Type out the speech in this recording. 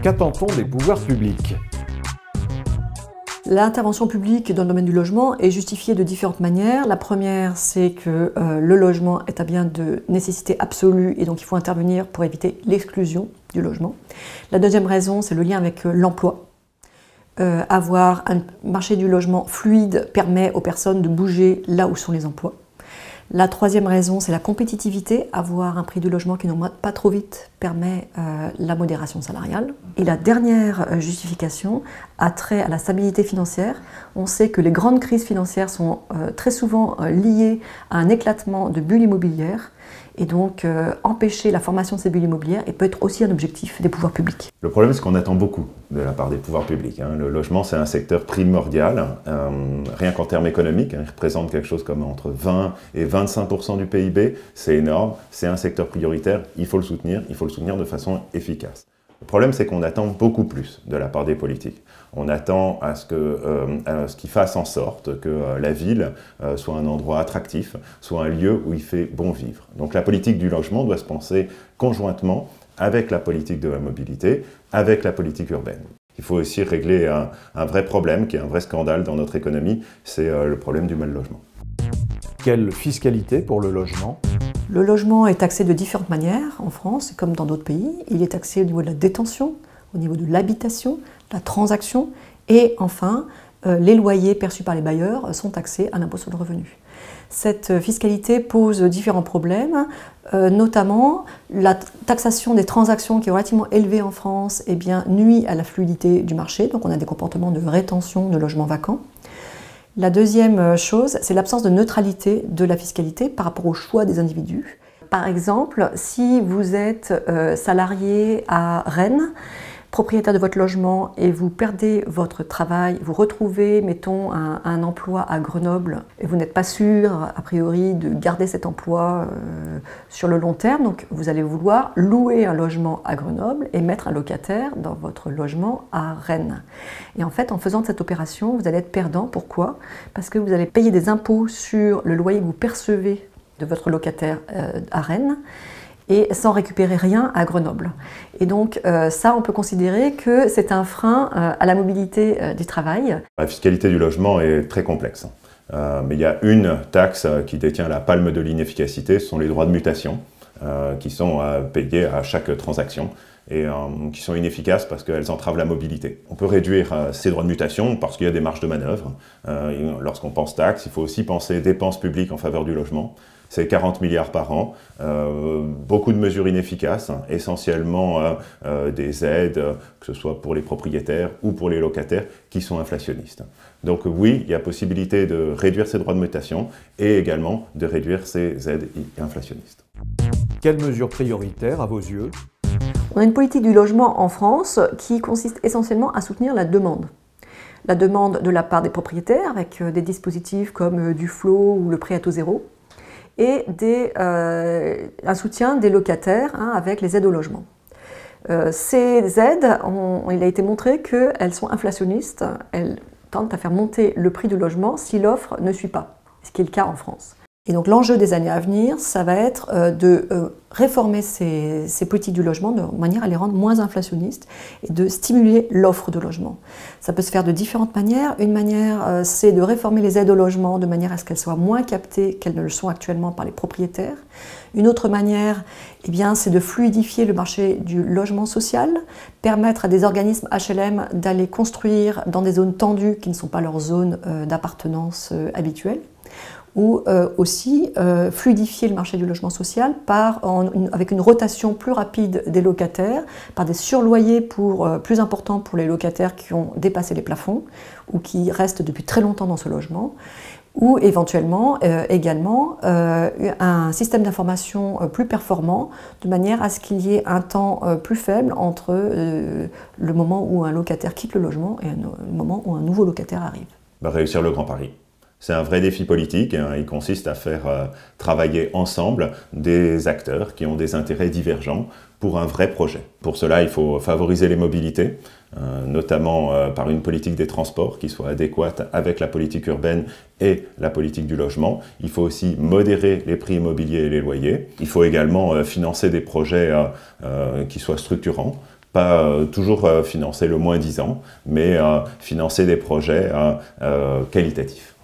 qu'attend-on des pouvoirs publics? L'intervention publique dans le domaine du logement est justifiée de différentes manières. La première, c'est que le logement est un bien de nécessité absolue et donc il faut intervenir pour éviter l'exclusion du logement. La deuxième raison, c'est le lien avec l'emploi. Avoir un marché du logement fluide permet aux personnes de bouger là où sont les emplois. La troisième raison, c'est la compétitivité. Avoir un prix du logement qui n'augmente pas trop vite permet la modération salariale. Et la dernière justification a trait à la stabilité financière. On sait que les grandes crises financières sont très souvent liées à un éclatement de bulles immobilières. Et donc, empêcher la formation de ces bulles immobilières peut être aussi un objectif des pouvoirs publics. Le problème, c'est qu'on attend beaucoup de la part des pouvoirs publics. Le logement, c'est un secteur primordial, rien qu'en termes économiques. Il représente quelque chose comme entre 20 et 25% du PIB. C'est énorme, c'est un secteur prioritaire, il faut le soutenir de façon efficace. Le problème, c'est qu'on attend beaucoup plus de la part des politiques. On attend à ce qu'ils fassent en sorte que la ville soit un endroit attractif, soit un lieu où il fait bon vivre. Donc la politique du logement doit se penser conjointement avec la politique de la mobilité, avec la politique urbaine. Il faut aussi régler un vrai problème, qui est un vrai scandale dans notre économie, c'est le problème du mal logement. Quelle fiscalité pour le logement? Le logement est taxé de différentes manières en France, comme dans d'autres pays. Il est taxé au niveau de la détention, au niveau de l'habitation, la transaction, et enfin, les loyers perçus par les bailleurs sont taxés à l'impôt sur le revenu. Cette fiscalité pose différents problèmes, notamment la taxation des transactions qui est relativement élevée en France nuit à la fluidité du marché, donc on a des comportements de rétention de logements vacants. La deuxième chose, c'est l'absence de neutralité de la fiscalité par rapport au choix des individus. Par exemple, si vous êtes salarié à Rennes, propriétaire de votre logement et vous perdez votre travail, vous retrouvez, mettons, un emploi à Grenoble et vous n'êtes pas sûr, a priori, de garder cet emploi sur le long terme, donc vous allez vouloir louer un logement à Grenoble et mettre un locataire dans votre logement à Rennes. Et en fait, en faisant cette opération, vous allez être perdant. Pourquoi? Parce que vous allez payer des impôts sur le loyer que vous percevez de votre locataire à Rennes, et sans récupérer rien à Grenoble. Et donc ça, on peut considérer que c'est un frein à la mobilité du travail. La fiscalité du logement est très complexe. Mais il y a une taxe qui détient la palme de l'inefficacité, ce sont les droits de mutation, qui sont payés à chaque transaction et qui sont inefficaces parce qu'elles entravent la mobilité. On peut réduire ces droits de mutation parce qu'il y a des marges de manœuvre. Lorsqu'on pense taxes, il faut aussi penser dépenses publiques en faveur du logement. C'est 40 milliards par an, beaucoup de mesures inefficaces, essentiellement des aides, que ce soit pour les propriétaires ou pour les locataires, qui sont inflationnistes. Donc oui, il y a possibilité de réduire ces droits de mutation et également de réduire ces aides inflationnistes. Quelles mesures prioritaires à vos yeux? On a une politique du logement en France qui consiste essentiellement à soutenir la demande. La demande de la part des propriétaires avec des dispositifs comme du FLO ou le prêt à taux zéro, et un soutien des locataires avec les aides au logement. Ces aides, il a été montré qu'elles sont inflationnistes, elles tentent à faire monter le prix du logement si l'offre ne suit pas, ce qui est le cas en France. Et donc l'enjeu des années à venir, ça va être de réformer ces politiques du logement de manière à les rendre moins inflationnistes et de stimuler l'offre de logement. Ça peut se faire de différentes manières. Une manière, c'est de réformer les aides au logement de manière à ce qu'elles soient moins captées qu'elles ne le sont actuellement par les propriétaires. Une autre manière, c'est de fluidifier le marché du logement social, permettre à des organismes HLM d'aller construire dans des zones tendues qui ne sont pas leurs zones d'appartenance habituelles. Ou aussi fluidifier le marché du logement social avec une rotation plus rapide des locataires, par des surloyers plus importants pour les locataires qui ont dépassé les plafonds ou qui restent depuis très longtemps dans ce logement, ou éventuellement également un système d'information plus performant, de manière à ce qu'il y ait un temps plus faible entre le moment où un locataire quitte le logement et le moment où un nouveau locataire arrive. Réussir le Grand Paris. C'est un vrai défi politique, il consiste à faire travailler ensemble des acteurs qui ont des intérêts divergents pour un vrai projet. Pour cela, il faut favoriser les mobilités, notamment par une politique des transports qui soit adéquate avec la politique urbaine et la politique du logement. Il faut aussi modérer les prix immobiliers et les loyers. Il faut également financer des projets qui soient structurants, Pas toujours financer le moins 10 ans, mais financer des projets qualitatifs.